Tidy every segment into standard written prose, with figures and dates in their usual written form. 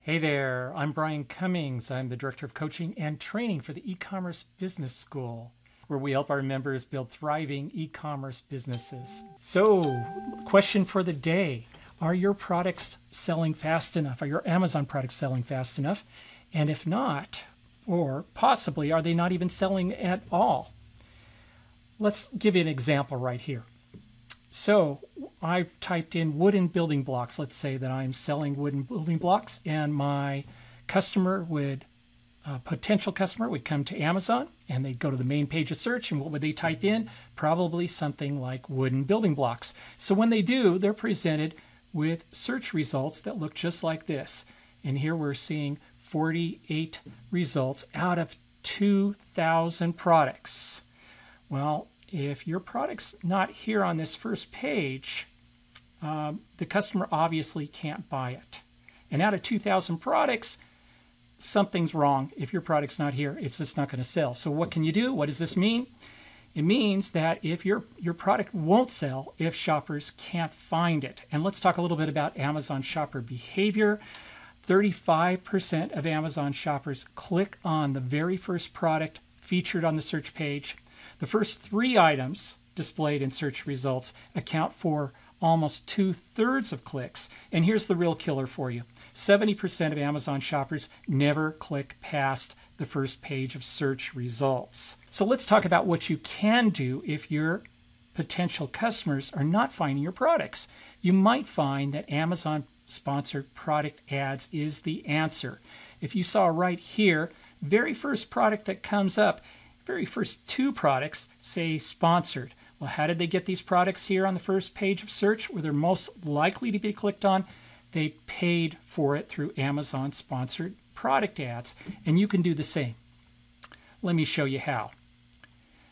Hey there, I'm Brian Cummings. I'm the Director of Coaching and Training for the E-Commerce Business School, where we help our members build thriving e-commerce businesses. So, question for the day. Are your products selling fast enough? Are your Amazon products selling fast enough? And if not, or possibly, are they not even selling at all? Let's give you an example right here. So I've typed in wooden building blocks. Let's say that I'm selling wooden building blocks, and my potential customer would come to Amazon and they'd go to the main page of search, and what would they type in? Probably something like wooden building blocks. So when they do, they're presented with search results that look just like this. And here we're seeing 48 results out of 2,000 products. Well, if your product's not here on this first page, the customer obviously can't buy it. And out of 2,000 products, something's wrong. If your product's not here, it's just not going to sell. So what can you do? What does this mean? It means that if your product won't sell if shoppers can't find it. And let's talk a little bit about Amazon shopper behavior. 35% of Amazon shoppers click on the very first product featured on the search page. The first 3 items displayed in search results account for almost 2/3 of clicks. And here's the real killer for you. 70% of Amazon shoppers never click past the first page of search results. So let's talk about what you can do if your potential customers are not finding your products. You might find that Amazon sponsored product ads is the answer. If you saw right here, very first product that comes up, very first 2 products say sponsored. Well, how did they get these products here on the first page of search where they're most likely to be clicked on? They paid for it through Amazon sponsored product ads, and you can do the same. Let me show you how.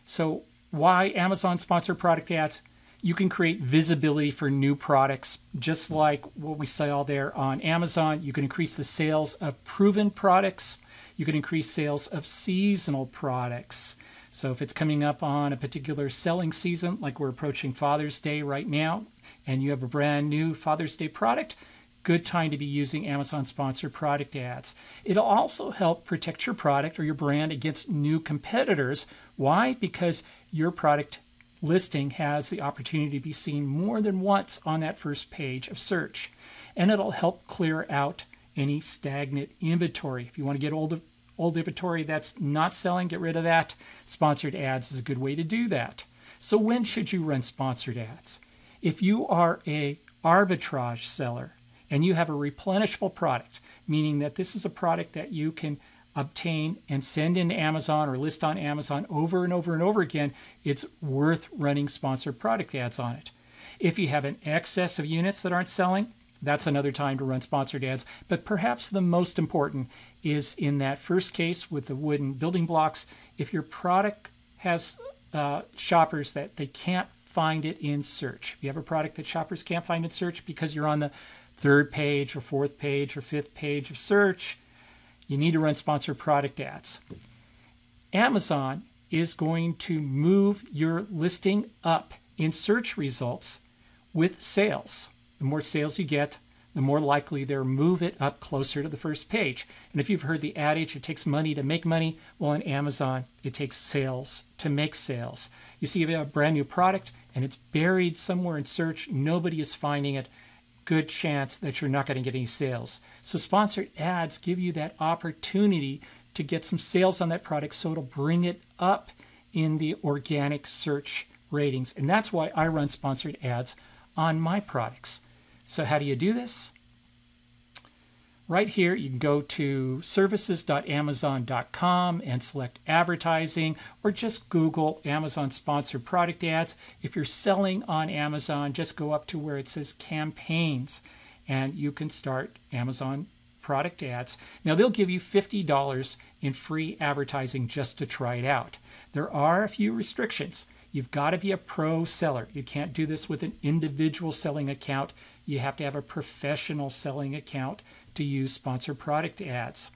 So why Amazon sponsored product ads? You can create visibility for new products, just like what we saw there on Amazon. You can increase the sales of proven products. You can increase sales of seasonal products. So if it's coming up on a particular selling season, like we're approaching Father's Day right now, and you have a brand new Father's Day product, good time to be using Amazon sponsored product ads. It'll also help protect your product or your brand against new competitors. Why? Because your product listing has the opportunity to be seen more than once on that first page of search. And it'll help clear out any stagnant inventory. If you want to get old inventory that's not selling, get rid of that. Sponsored ads is a good way to do that. So when should you run sponsored ads? If you are a arbitrage seller and you have a replenishable product, meaning that this is a product that you can obtain and send into Amazon or list on Amazon over and over and over again, it's worth running sponsored product ads on it. If you have an excess of units that aren't selling, that's another time to run sponsored ads. But perhaps the most important is in that first case with the wooden building blocks. If your product has shoppers that they can't find it in search, if you have a product that shoppers can't find in search because you're on the 3rd page or 4th page or 5th page of search, you need to run sponsored product ads. Amazon is going to move your listing up in search results with sales. The more sales you get, the more likely they'll move it up closer to the first page. And if you've heard the adage, it takes money to make money, well, in Amazon, it takes sales to make sales. You see, if you have a brand new product and it's buried somewhere in search, nobody is finding it, good chance that you're not going to get any sales. So sponsored ads give you that opportunity to get some sales on that product, so it'll bring it up in the organic search ratings. And that's why I run sponsored ads on my products. So how do you do this? Right here, you can go to services.amazon.com and select advertising, or just Google Amazon sponsored product ads. If you're selling on Amazon, just go up to where it says campaigns and you can start Amazon product ads. Now they'll give you $50 in free advertising just to try it out. There are a few restrictions. You've got to be a pro seller. You can't do this with an individual selling account. You have to have a professional selling account to use sponsored product ads.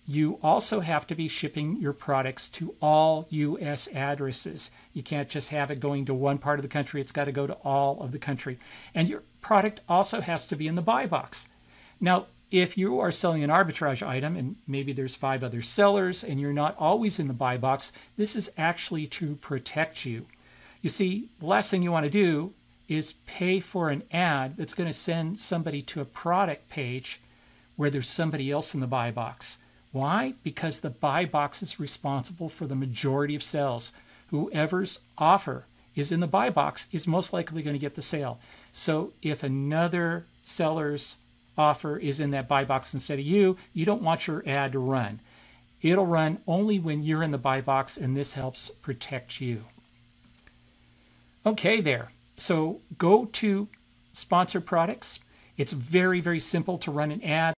You also have to be shipping your products to all U.S. addresses. You can't just have it going to one part of the country. It's got to go to all of the country. And your product also has to be in the buy box. Now, if you are selling an arbitrage item and maybe there's 5 other sellers and you're not always in the buy box, this is actually to protect you. You see, the last thing you want to do is pay for an ad that's going to send somebody to a product page where there's somebody else in the buy box. Why? Because the buy box is responsible for the majority of sales. Whoever's offer is in the buy box is most likely going to get the sale. So if another seller's offer is in that buy box instead of you, you don't want your ad to run. It'll run only when you're in the buy box, and this helps protect you. Okay there. So go to Sponsored Products. It's very, very simple to run an ad.